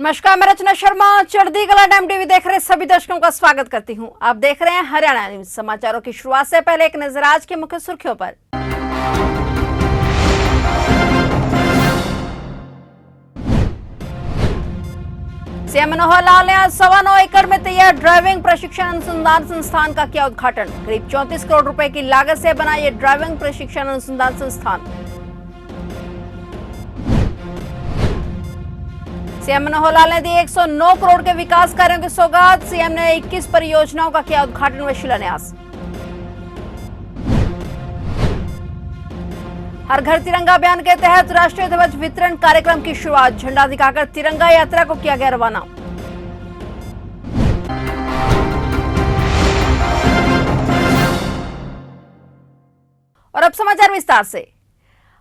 नमस्कार, मैं रचना शर्मा चढ़ती कला टाइम टीवी देख रहे सभी दर्शकों का स्वागत करती हूं। आप देख रहे हैं हरियाणा न्यूज। समाचारों की शुरुआत से पहले एक नजर आज के मुख्य सुर्खियों पर। सीएम मनोहर लाल ने आज 9.25 एकड़ में तैयार ड्राइविंग प्रशिक्षण अनुसंधान संस्थान का किया उद्घाटन। करीब 34 करोड़ रुपए की लागत से बना ये ड्राइविंग प्रशिक्षण अनुसंधान संस्थान। सीएम मनोहर लाल ने दी 109 करोड़ के विकास कार्यों की सौगात। सीएम ने 21 परियोजनाओं का किया उद्घाटन व शिलान्यास। हर घर तिरंगा अभियान के तहत राष्ट्रीय ध्वज वितरण कार्यक्रम की शुरुआत। झंडा दिखाकर तिरंगा यात्रा को किया गया रवाना। और अब समाचार विस्तार से।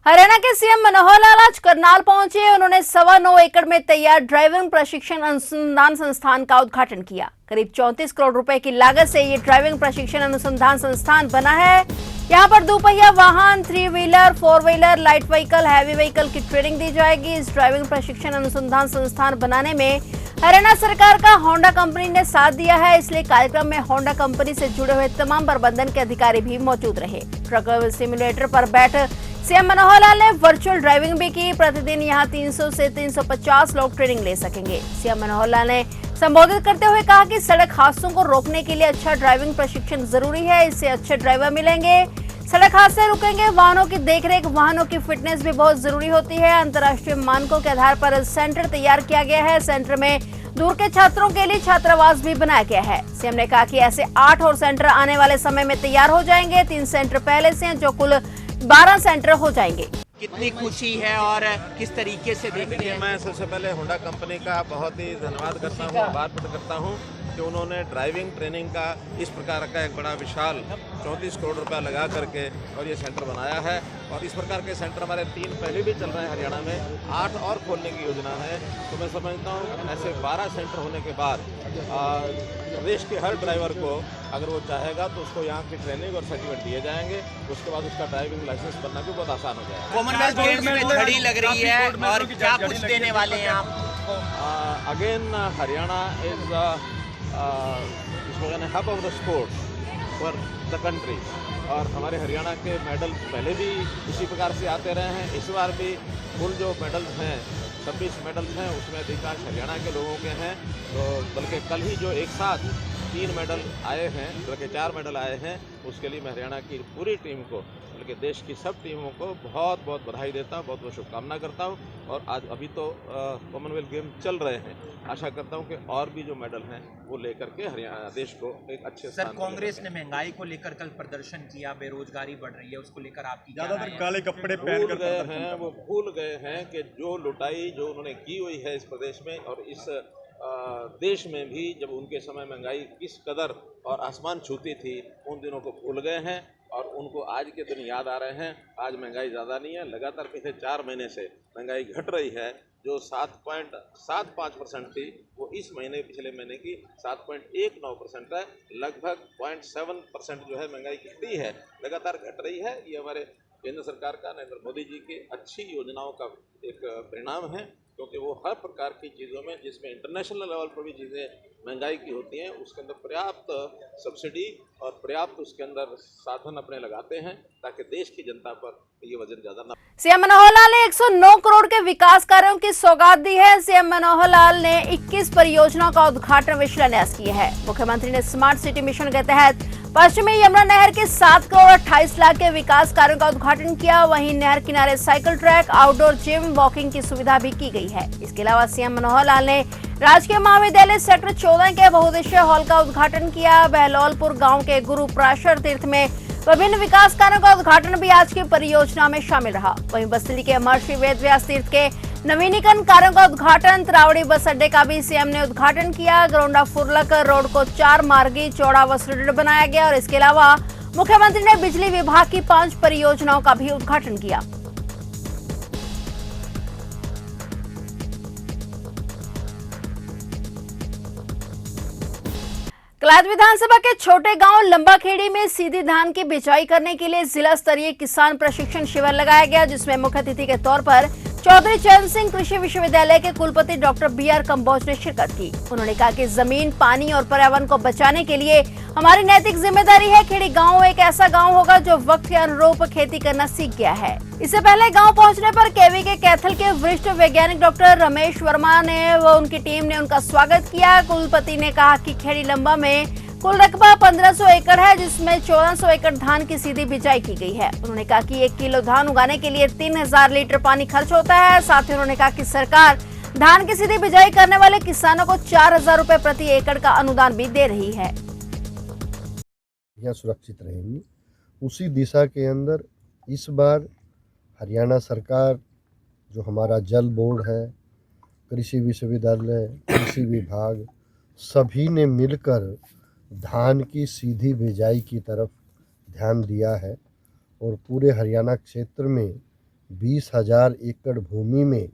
हरियाणा के सीएम मनोहर लाल आज करनाल पहुंचे। उन्होंने 9.25 एकड़ में तैयार ड्राइविंग प्रशिक्षण अनुसंधान संस्थान का उद्घाटन किया। करीब 34 करोड़ रुपए की लागत से ये ड्राइविंग प्रशिक्षण अनुसंधान संस्थान बना है। यहाँ पर दोपहिया वाहन, 3 wheeler, 4 wheeler, light vehicle, heavy vehicle की ट्रेनिंग दी जाएगी। इस ड्राइविंग प्रशिक्षण अनुसंधान संस्थान बनाने में हरियाणा सरकार का होंडा कंपनी ने साथ दिया है, इसलिए कार्यक्रम में होंडा कंपनी से जुड़े हुए तमाम प्रबंधन के अधिकारी भी मौजूद रहे। ट्रक सिमुलेटर पर बैठ सीएम मनोहर लाल ने वर्चुअल ड्राइविंग भी की। प्रतिदिन यहां 300 से 350 लोग ट्रेनिंग ले सकेंगे। सीएम मनोहर लाल ने संबोधित करते हुए कहा कि सड़क हादसों को रोकने के लिए अच्छा ड्राइविंग प्रशिक्षण जरूरी है। इससे अच्छे ड्राइवर मिलेंगे, सड़क हादसे रुकेंगे। वाहनों की देखरेख, वाहनों की फिटनेस भी बहुत जरूरी होती है। अंतर्राष्ट्रीय मानकों के आधार पर सेंटर तैयार किया गया है। सेंटर में दूर के छात्रों के लिए छात्रावास भी बनाया गया है। सीएम ने कहा कि ऐसे 8 और सेंटर आने वाले समय में तैयार हो जाएंगे। 3 सेंटर पहले से हैं, जो कुल 12 सेंटर हो जाएंगे। कितनी खुशी है और किस तरीके से देखते हैं? मैं सबसे पहले होंडा कंपनी का बहुत ही धन्यवाद करता हूँ, आभार प्रकट करता हूँ कि उन्होंने ड्राइविंग ट्रेनिंग का इस प्रकार का एक बड़ा विशाल 34 करोड़ रुपया लगा करके और ये सेंटर बनाया है। और इस प्रकार के सेंटर हमारे 3 पहले भी चल रहे हैं हरियाणा में, 8 और खोलने की योजना है। तो मैं समझता हूँ ऐसे 12 सेंटर होने के बाद प्रदेश के हर ड्राइवर को अगर वो चाहेगा तो उसको यहाँ की ट्रेनिंग और सर्टिफिकेट दिए जाएंगे। उसके बाद उसका ड्राइविंग लाइसेंस बनना भी बहुत आसान हो जाएगा। कॉमनवेल्थ गेम्स में घड़ी लग रही है और क्या कुछ देने वाले हैं आप? Again Haryana is hub of the sports for the country. और हमारे हरियाणा के मेडल पहले भी इसी प्रकार से आते रहे हैं। इस बार भी कुल जो मेडल्स हैं 26 मेडल्स हैं, उसमें अधिकांश हरियाणा के लोगों के हैं। तो बल्कि कल ही जो एक साथ 3 मेडल आए हैं, बल्कि 4 मेडल आए हैं, उसके लिए मैं हरियाणा की पूरी टीम को, बल्कि देश की सब टीमों को बहुत बहुत बधाई देता हूँ, बहुत बहुत शुभकामना करता हूँ। और आज अभी तो कॉमनवेल्थ गेम चल रहे हैं, आशा करता हूँ कि और भी जो मेडल हैं वो लेकर के हरियाणा देश को एक अच्छे सर, कांग्रेस ने महंगाई को लेकर कल प्रदर्शन किया, बेरोजगारी बढ़ रही है, उसको लेकर आपकी ज्यादातर काले कपड़े भूल गए हैं, वो भूल गए हैं कि जो लुटाई जो उन्होंने की हुई है इस प्रदेश में और इस देश में भी, जब उनके समय महंगाई किस कदर और आसमान छूती थी, उन दिनों को भूल गए हैं और उनको आज के दिन याद आ रहे हैं। आज महंगाई ज़्यादा नहीं है, लगातार पिछले 4 महीने से महंगाई घट रही है। जो 7.75% थी वो इस महीने, पिछले महीने की 7.19% है। लगभग 0.7% जो है महंगाई घटी है, लगातार घट रही है। ये हमारे केंद्र सरकार का, नरेंद्र मोदी जी की अच्छी योजनाओं का एक परिणाम है, क्योंकि वो हर प्रकार की चीज़ों में, जिसमें इंटरनेशनल लेवल पर भी चीज़ें महंगाई की होती हैं, उसके अंदर पर्याप्त सब्सिडी और पर्याप्त उसके अंदर साधन अपने लगाते हैं, ताकि देश की जनता पर ये वजन ज्यादा ना। सीएम मनोहर लाल ने 109 करोड़ के विकास कार्यों की सौगात दी है। सीएम मनोहर लाल ने 21 परियोजनाओं का उद्घाटन व शिलान्यास किया है। मुख्यमंत्री ने स्मार्ट सिटी मिशन के तहत पश्चिमी यमुना नहर के 7 करोड़ 28 लाख के विकास कार्यों का उद्घाटन किया। वहीं नहर किनारे cycle track, outdoor gym, walking की सुविधा भी की गई है। इसके अलावा सीएम मनोहर लाल ने राजकीय महाविद्यालय सेक्टर 14 के बहुउद्देशीय हॉल का उद्घाटन किया। बहलोलपुर गांव के गुरु पराशर तीर्थ में विभिन्न विकास कार्यों का उद्घाटन भी आज की परियोजना में शामिल रहा। वहीं बस्ती के महर्षि वेद व्यास तीर्थ के नवीनीकरण कार्यों का उद्घाटन, त्रावड़ी बस अड्डे का भी सीएम ने उद्घाटन किया। गरोंडा फुरलक रोड को 4 मार्गी, चौड़ा व सुदृढ़ बनाया गया। और इसके अलावा मुख्यमंत्री ने बिजली विभाग की 5 परियोजनाओं का भी उद्घाटन किया। कलायत विधानसभा के छोटे गांव लंबाखेड़ी में सीधी धान की बिजाई करने के लिए जिला स्तरीय किसान प्रशिक्षण शिविर लगाया गया, जिसमें मुख्य अतिथि के तौर पर चौधरी चरण सिंह कृषि विश्वविद्यालय के कुलपति डॉक्टर BR कंबोज ने शिरकत की। उन्होंने कहा कि जमीन, पानी और पर्यावरण को बचाने के लिए हमारी नैतिक जिम्मेदारी है। खेड़ी गांव एक ऐसा गांव होगा जो वक्त के अनुरूप खेती करना सीख गया है। इससे पहले गांव पहुंचने पर केवी के कैथल के वरिष्ठ वैज्ञानिक डॉक्टर रमेश वर्मा ने व उनकी टीम ने उनका स्वागत किया। कुलपति ने कहा कि खेड़ी लंबा में कुल रकबा 1500 एकड़ है, जिसमें 1400 एकड़ धान की सीधी बिजाई की गई है। उन्होंने कहा कि 1 किलो धान उगाने के लिए 3000 लीटर पानी खर्च होता है। साथ ही उन्होंने कहा कि सरकार धान की सीधी बिजाई करने वाले किसानों को 4000 रुपए प्रति एकड़ का अनुदान भी दे रही है। सुरक्षित रहेंगी, उसी दिशा के अंदर इस बार हरियाणा सरकार, जो हमारा जल बोर्ड है, कृषि विश्वविद्यालय, कृषि विभाग, सभी ने मिलकर धान की सीधी बिजाई की तरफ ध्यान दिया है और पूरे हरियाणा क्षेत्र में 20,000 एकड़ भूमि में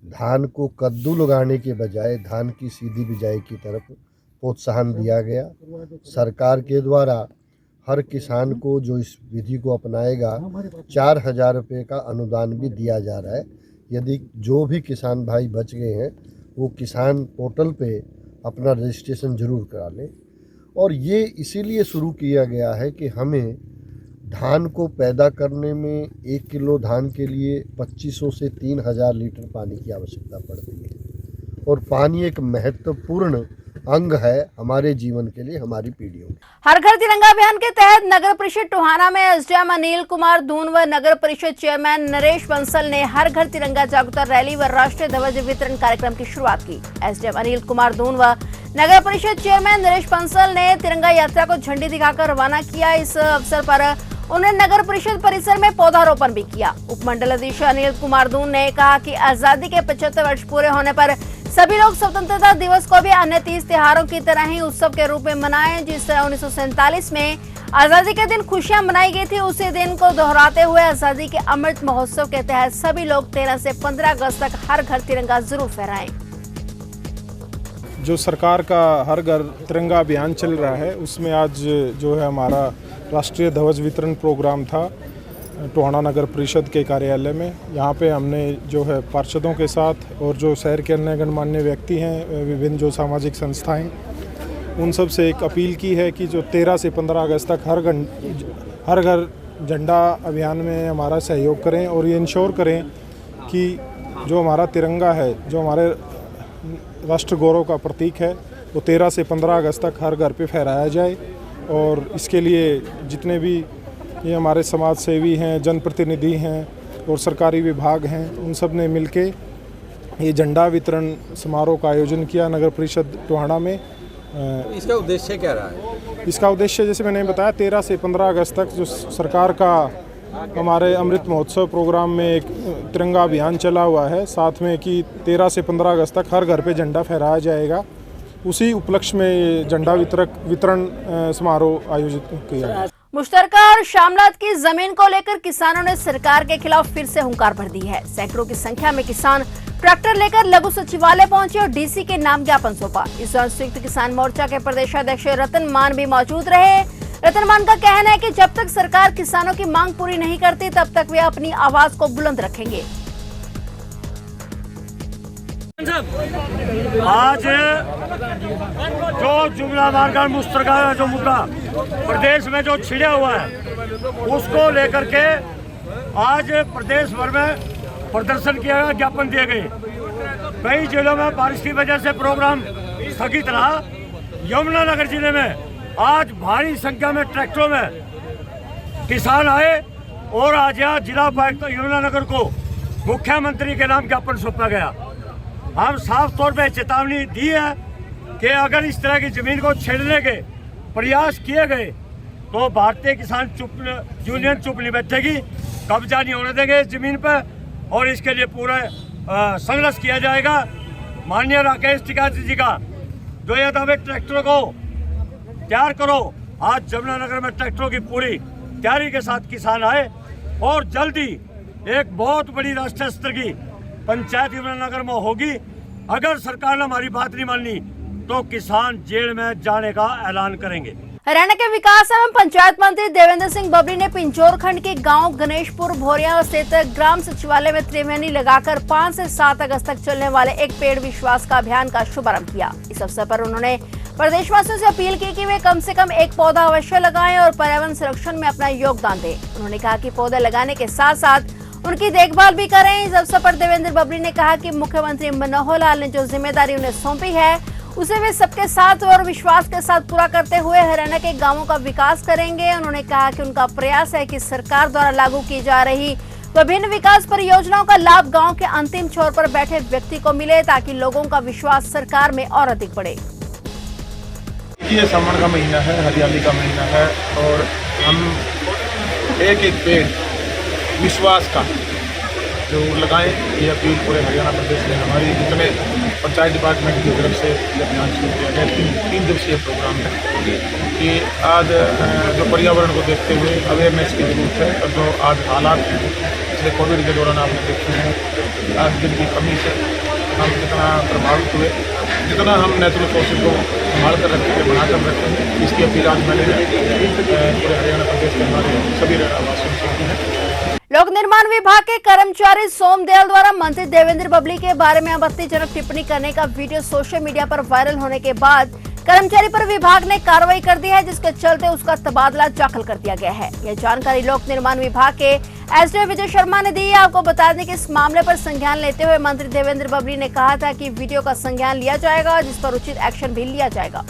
धान को कद्दू लगाने के बजाय धान की सीधी बिजाई की तरफ प्रोत्साहन दिया गया। सरकार के द्वारा हर किसान को जो इस विधि को अपनाएगा 4,000 रुपये का अनुदान भी दिया जा रहा है। यदि जो भी किसान भाई बच गए हैं वो किसान पोर्टल पे अपना रजिस्ट्रेशन जरूर करा लें। और ये इसीलिए शुरू किया गया है कि हमें धान को पैदा करने में 1 किलो धान के लिए 2500 से 3000 लीटर पानी की आवश्यकता पड़ती है और पानी एक महत्वपूर्ण अंग है हमारे जीवन के लिए, हमारी पीढ़ियों के। हर घर तिरंगा अभियान के तहत नगर परिषद टोहाना में एसडीएम अनिल कुमार दून व नगर परिषद चेयरमैन नरेश बंसल ने हर घर तिरंगा जागरूकता रैली व राष्ट्रीय ध्वज वितरण कार्यक्रम की शुरुआत की। एसडीएम अनिल कुमार दून व नगर परिषद चेयरमैन नरेश बंसल ने तिरंगा यात्रा को झंडी दिखाकर रवाना किया। इस अवसर पर उन्होंने नगर परिषद परिसर में पौधारोपण भी किया। उपमंडलाधीश अनिल कुमार दून ने कहा कि आजादी के 75 वर्ष पूरे होने पर सभी लोग स्वतंत्रता दिवस को भी अन्य 30 त्योहारों की तरह ही उत्सव के रूप में मनाएं। जिस तरह 1947 में आजादी के दिन खुशियां मनाई गई थी, उसी दिन को दोहराते हुए आजादी के अमृत महोत्सव के तहत सभी लोग 13 से 15 अगस्त तक हर घर तिरंगा जरूर फहराएं। जो सरकार का हर घर तिरंगा अभियान चल रहा है, उसमें आज जो है हमारा राष्ट्रीय ध्वज वितरण प्रोग्राम था टोहाना नगर परिषद के कार्यालय में। यहाँ पे हमने जो है पार्षदों के साथ और जो शहर के अन्य गणमान्य व्यक्ति हैं, विभिन्न जो सामाजिक संस्थाएं, उन सब से एक अपील की है कि जो 13 से 15 अगस्त तक हर घर झंडा अभियान में हमारा सहयोग करें और ये इंश्योर करें कि जो हमारा तिरंगा है, जो हमारे राष्ट्र गौरव का प्रतीक है, वो 13 से 15 अगस्त तक हर घर पे फहराया जाए। और इसके लिए जितने भी ये हमारे समाज सेवी हैं, जनप्रतिनिधि हैं और सरकारी विभाग हैं, उन सब ने मिलके ये झंडा वितरण समारोह का आयोजन किया नगर परिषद टोहाना में। इसका उद्देश्य क्या रहा है? इसका उद्देश्य जैसे मैंने बताया 13 से 15 अगस्त तक जो सरकार का हमारे अमृत महोत्सव प्रोग्राम में एक तिरंगा अभियान चला हुआ है, साथ में कि 13 से 15 अगस्त तक हर घर पे झंडा फहराया जाएगा। उसी उपलक्ष्य में झंडा वितरण समारोह आयोजित किया गया। मुश्तरका और शामलात की जमीन को लेकर किसानों ने सरकार के खिलाफ फिर से हुंकार भर दी है। सैकड़ों की संख्या में किसान ट्रैक्टर लेकर लघु सचिवालय पहुंचे और डीसी के नाम ज्ञापन सौंपा। इस दौरान संयुक्त किसान मोर्चा के प्रदेशाध्यक्ष रतन मान भी मौजूद रहे। रतन मान का कहना है कि जब तक सरकार किसानों की मांग पूरी नहीं करती, तब तक वे अपनी आवाज को बुलंद रखेंगे। आज जो जुमला मारकर मुश्तरका जो मुद्दा प्रदेश में जो छिड़ा हुआ है, उसको लेकर के आज प्रदेश भर में प्रदर्शन किया गया, ज्ञापन दिए गए। कई जिलों में बारिश की वजह से प्रोग्राम स्थगित रहा। यमुनानगर जिले में आज भारी संख्या में ट्रैक्टरों में किसान आए और आज यहाँ जिला उपायुक्त यमुनानगर को मुख्यमंत्री के नाम ज्ञापन सौंपा गया। हम साफ तौर पे चेतावनी दी है कि अगर इस तरह की जमीन को छेड़ने के प्रयास किए गए तो भारतीय किसान यूनियन चुप नहीं बैठेगी, कब्जा नहीं होने देंगे इस जमीन पर और इसके लिए पूरा संघर्ष किया जाएगा। माननीय राकेश टिकायत जी का जो ये दावे ट्रैक्टरों को तैयार करो, आज जमुनानगर में ट्रैक्टरों की पूरी तैयारी के साथ किसान आए और जल्दी एक बहुत बड़ी राष्ट्रीय स्तर की पंचायत यमुनानगर में होगी। अगर सरकार ने हमारी बात नहीं मानी तो किसान जेल में जाने का ऐलान करेंगे। हरियाणा के विकास एवं पंचायत मंत्री देवेंद्र सिंह बबली ने पिंजौर खंड के गांव गणेशपुर भोरिया स्थित ग्राम सचिवालय में त्रिवेणी लगाकर 5 से 7 अगस्त तक चलने वाले एक पेड़ विश्वास का अभियान का शुभारंभ किया। इस अवसर पर उन्होंने प्रदेशवासियों से अपील की कि वे कम से कम एक पौधा अवश्य लगाएं और पर्यावरण संरक्षण में अपना योगदान दें। उन्होंने कहा कि पौधे लगाने के साथ साथ उनकी देखभाल भी करें। इस अवसर पर देवेंद्र बबली ने कहा कि मुख्यमंत्री मनोहर लाल ने जो जिम्मेदारी उन्हें सौंपी है उसे वे सबके साथ और विश्वास के साथ पूरा करते हुए हरियाणा के गांवों का विकास करेंगे। उन्होंने कहा कि उनका प्रयास है कि सरकार द्वारा लागू की जा रही विभिन्न विकास परियोजनाओं का लाभ गांव के अंतिम छोर पर बैठे व्यक्ति को मिले ताकि लोगों का विश्वास सरकार में और अधिक बढ़े। ये सावन का महीना है, हरियाली का महीना है और हम एक एक पेड़ विश्वास का जो लगाएं, ये अपील पूरे हरियाणा प्रदेश में हमारी जितने पंचायत डिपार्टमेंट की तरफ से अभियान शुरू किया गया। 3 दिवसीय प्रोग्राम है कि आज जो पर्यावरण को देखते हुए अवेयरनेस की जरूरत है और जो आज हालात हैं पिछले कोविड के दौरान आपने देखे हैं, आज दिन की कमी से हम जितना प्रभावित हुए, जितना हम नेचुरल सोर्सेज को संभाल कर रखेंगे, बना कर रखेंगे, इसकी अपील आज मैंने पूरे हरियाणा प्रदेश के हमारे सभी हरियाणावासियों से की है। लोक निर्माण विभाग के कर्मचारी सोमदयाल द्वारा मंत्री देवेंद्र बबली के बारे में आपत्तिजनक टिप्पणी करने का वीडियो सोशल मीडिया पर वायरल होने के बाद कर्मचारी पर विभाग ने कार्रवाई कर दी है, जिसके चलते उसका तबादला दाखिल कर दिया गया है। यह जानकारी लोक निर्माण विभाग के एसडीओ विजय शर्मा ने दी है। आपको बता दें कि इस मामले पर संज्ञान लेते हुए मंत्री देवेंद्र बबली ने कहा था कि वीडियो का संज्ञान लिया जाएगा, जिस पर उचित एक्शन भी लिया जाएगा।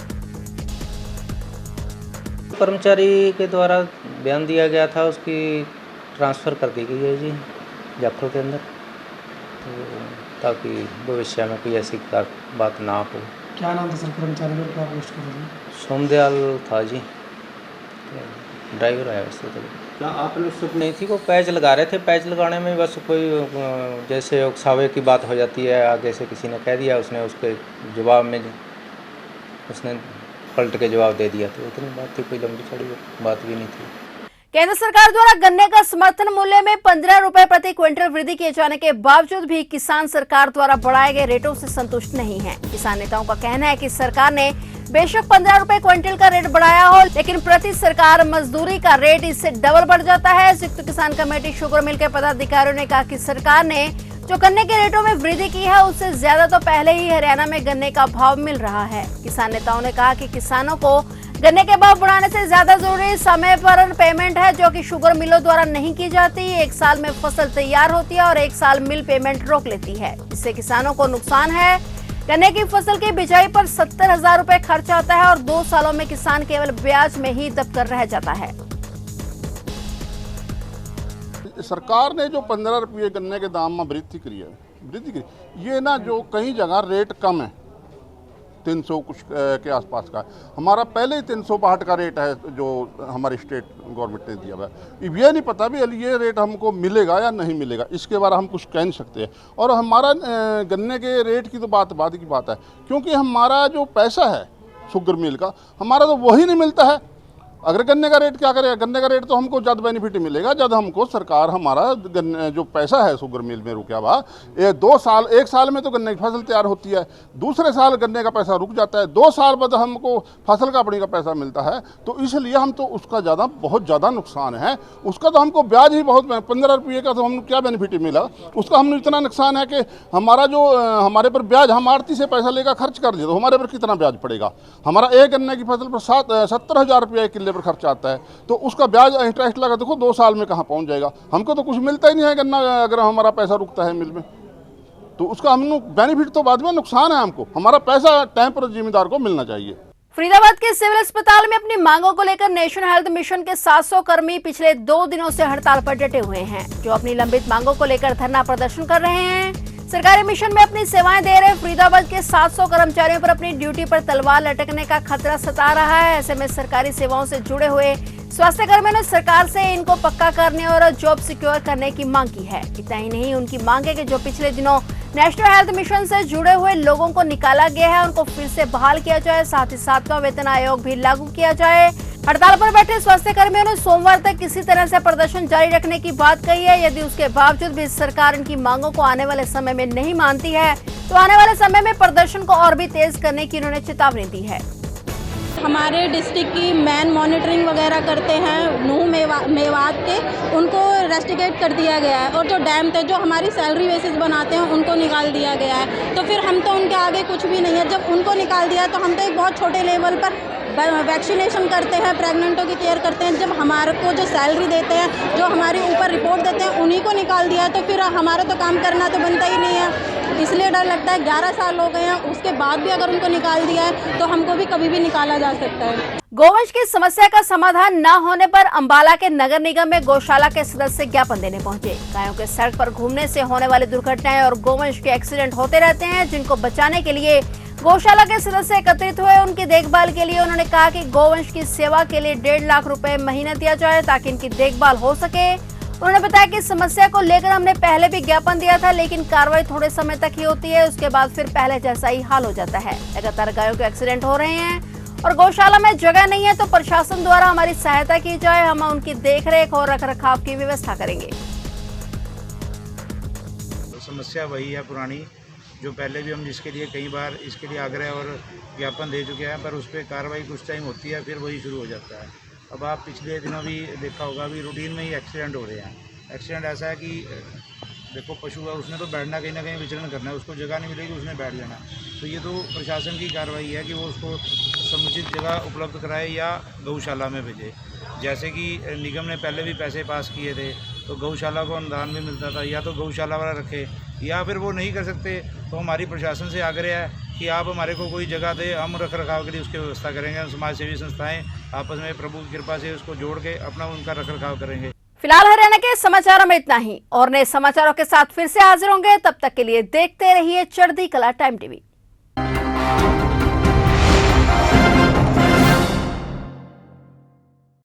कर्मचारी के द्वारा बयान दिया गया था, उसकी ट्रांसफ़र कर दी गई है जी जाखल के अंदर, तो ताकि भविष्य में कोई ऐसी बात ना हो। क्या नाम था सर कर्मचारी का, क्या पोस्ट कर रहे? सोमदयाल था जी, ड्राइवर आया वैसे तो। क्या आपने उससे नहीं थी, वो पैच लगा रहे थे, पैच लगाने में बस कोई जैसे उकसावे की बात हो जाती है, आगे से किसी ने कह दिया, उसने उसके जवाब में उसने पलट के जवाब दे दिया, तो इतनी बात थी, कोई लंबी चौड़ी बात भी नहीं थी। केंद्र सरकार द्वारा गन्ने का समर्थन मूल्य में 15 रुपए प्रति क्विंटल वृद्धि किए जाने के बावजूद भी किसान सरकार द्वारा बढ़ाए गए रेटों से संतुष्ट नहीं है। किसान नेताओं का कहना है कि सरकार ने बेशक 15 रुपए क्विंटल का रेट बढ़ाया हो, लेकिन प्रति सरकार मजदूरी का रेट इससे डबल बढ़ जाता है। संयुक्त किसान कमेटी शुगर मिल के पदाधिकारियों ने कहा कि सरकार ने जो गन्ने के रेटों में वृद्धि की है उससे ज्यादा तो पहले ही हरियाणा में गन्ने का भाव मिल रहा है। किसान नेताओं ने कहा कि किसानों को गन्ने के भाव बढ़ाने से ज्यादा जरूरी समय पर पेमेंट है, जो कि शुगर मिलों द्वारा नहीं की जाती। 1 साल में फसल तैयार होती है और 1 साल मिल पेमेंट रोक लेती है, जिससे किसानों को नुकसान है। गन्ने की फसल की बिजाई पर 70,000 रुपए खर्च आता है और 2 सालों में किसान केवल ब्याज में ही दबकर रह जाता है। सरकार ने जो 15 रुपये गन्ने के दाम में वृद्धि करी, ये ना जो कई जगह रेट कम है, 300 कुछ के आसपास का, हमारा पहले ही 362 का रेट है जो हमारी स्टेट गवर्नमेंट ने दिया हुआ है। ये नहीं पता भी ये रेट हमको मिलेगा या नहीं मिलेगा, इसके बारे हम कुछ कह नहीं सकते हैं। और हमारा गन्ने के रेट की तो बात की बात है, क्योंकि हमारा जो पैसा है शुगर मिल का, हमारा तो वही नहीं मिलता है। अगर गन्ने का रेट क्या करेगा, गन्ने का रेट तो हमको जब बेनिफिट मिलेगा जब हमको सरकार हमारा जो पैसा है शुगर मिल में रुका हुआ, ये 2 साल 1 साल में तो गन्ने की फसल तैयार होती है, दूसरे साल गन्ने का पैसा रुक जाता है, 2 साल बाद हमको फसल काटने का पैसा मिलता है। तो इसलिए हम तो उसका बहुत ज़्यादा नुकसान है। उसका तो हमको ब्याज ही बहुत 15 रुपये का तो हमको क्या बेनिफिट मिला, उसका हमने इतना नुकसान है कि हमारा जो हमारे पर ब्याज, हम आड़ती से पैसा लेकर खर्च कर दिए तो हमारे पर कितना ब्याज पड़ेगा। हमारा एक गन्ने की फसल पर 70,000 रुपये किले पर खर्च आता है, तो उसका ब्याज इंटरेस्ट लगा देखो 2 साल में कहाँ पहुँच जाएगा। हमको तो कुछ मिलता ही नहीं है गन्ना, अगर हमारा पैसा रुकता है मिल में, तो उसका हम बेनिफिट तो बाद में, नुकसान है हमको। हमारा पैसा टाइम पर जिम्मेदार को मिलना चाहिए। फरीदाबाद के सिविल अस्पताल में अपनी मांगों को लेकर नेशनल हेल्थ मिशन के 700 कर्मी पिछले 2 दिनों से हड़ताल पर डटे हुए हैं, जो अपनी लंबित मांगों को लेकर धरना प्रदर्शन कर रहे हैं। सरकारी मिशन में अपनी सेवाएं दे रहे फरीदाबाद के 700 कर्मचारियों पर अपनी ड्यूटी पर तलवार लटकने का खतरा सता रहा है। ऐसे में सरकारी सेवाओं से जुड़े हुए स्वास्थ्य कर्मियों ने सरकार से इनको पक्का करने और जॉब सिक्योर करने की मांग की है। इतना ही नहीं, उनकी मांग है कि जो पिछले दिनों नेशनल हेल्थ मिशन से जुड़े हुए लोगों को निकाला गया है उनको फिर से बहाल किया जाए, साथ ही 7वां वेतन आयोग भी लागू किया जाए। हड़ताल पर बैठे स्वास्थ्य कर्मियों ने सोमवार तक किसी तरह से प्रदर्शन जारी रखने की बात कही है। यदि उसके बावजूद भी सरकार इनकी मांगों को आने वाले समय में नहीं मानती है तो आने वाले समय में प्रदर्शन को और भी तेज करने की उन्होंने चेतावनी दी है। हमारे डिस्ट्रिक्ट की मैन मॉनिटरिंग वगैरह करते हैं नूह मेवात के, उनको रेस्टिकेट कर दिया गया है। और जो डैम थे जो हमारी सैलरी बेसिस बनाते हैं उनको निकाल दिया गया है। तो फिर हम तो उनके आगे कुछ भी नहीं है। जब उनको निकाल दिया तो हम तो एक बहुत छोटे लेवल पर वैक्सीनेशन करते हैं, प्रेग्नेंटों की केयर करते हैं। जब हमारे को जो सैलरी देते हैं, जो हमारे ऊपर रिपोर्ट देते हैं, उन्हीं को निकाल दिया तो फिर हमारा तो काम करना तो बनता ही नहीं है। इसलिए डर लगता है 11 साल हो गए हैं, उसके बाद भी अगर उनको निकाल दिया है तो हमको भी कभी भी निकाला जा सकता है। गोवंश की समस्या का समाधान न होने पर अंबाला के नगर निगम में गौशाला के सदस्य ज्ञापन देने पहुंचे। गायों के सड़क पर घूमने से होने वाली दुर्घटनाएं और गोवंश के एक्सीडेंट होते रहते हैं, जिनको बचाने के लिए गौशाला के सदस्य एकत्रित हुए। उनकी देखभाल के लिए उन्होंने कहा कि गोवंश की सेवा के लिए 1.5 लाख रुपए महीना दिया जाए ताकि इनकी देखभाल हो सके। उन्होंने बताया कि समस्या को लेकर हमने पहले भी ज्ञापन दिया था, लेकिन कार्रवाई थोड़े समय तक ही होती है, उसके बाद फिर पहले जैसा ही हाल हो जाता है। लगातार गायों के एक्सीडेंट हो रहे हैं और गौशाला में जगह नहीं है, तो प्रशासन द्वारा हमारी सहायता की जाए, हम उनकी देखरेख और रखरखाव की व्यवस्था करेंगे। समस्या वही है पुरानी, जो पहले भी हम जिसके लिए कई बार इसके लिए आग्रह और ज्ञापन दे चुके हैं, पर उस पर कार्रवाई कुछ टाइम होती है, फिर वही शुरू हो जाता है। अब आप पिछले दिनों भी देखा होगा, अभी रूटीन में ही एक्सीडेंट हो रहे हैं। एक्सीडेंट ऐसा है कि देखो पशु है, उसने तो बैठना कहीं ना कहीं विचरण करना है, उसको जगह नहीं मिलेगी, उसने बैठ जाना। तो ये तो प्रशासन की कार्रवाई है कि वो उसको समुचित जगह उपलब्ध कराए या गौशाला में भेजे। जैसे कि निगम ने पहले भी पैसे पास किए थे, तो गौशाला को अनुदान भी मिलता था, या तो गौशाला वाला रखे, या फिर वो नहीं कर सकते तो हमारी प्रशासन से आग्रह है कि आप हमारे को कोई जगह दे, हम रख रखाव के लिए उसकी व्यवस्था करेंगे। हम समाज सेवी संस्थाएं आपस में प्रभु की कृपा से उसको जोड़ के अपना उनका रख रखाव करेंगे। फिलहाल हरियाणा के समाचारों में इतना ही, और नए समाचारों के साथ फिर से हाजिर होंगे। तब तक के लिए देखते रहिए चढ़ती कला टाइम टीवी।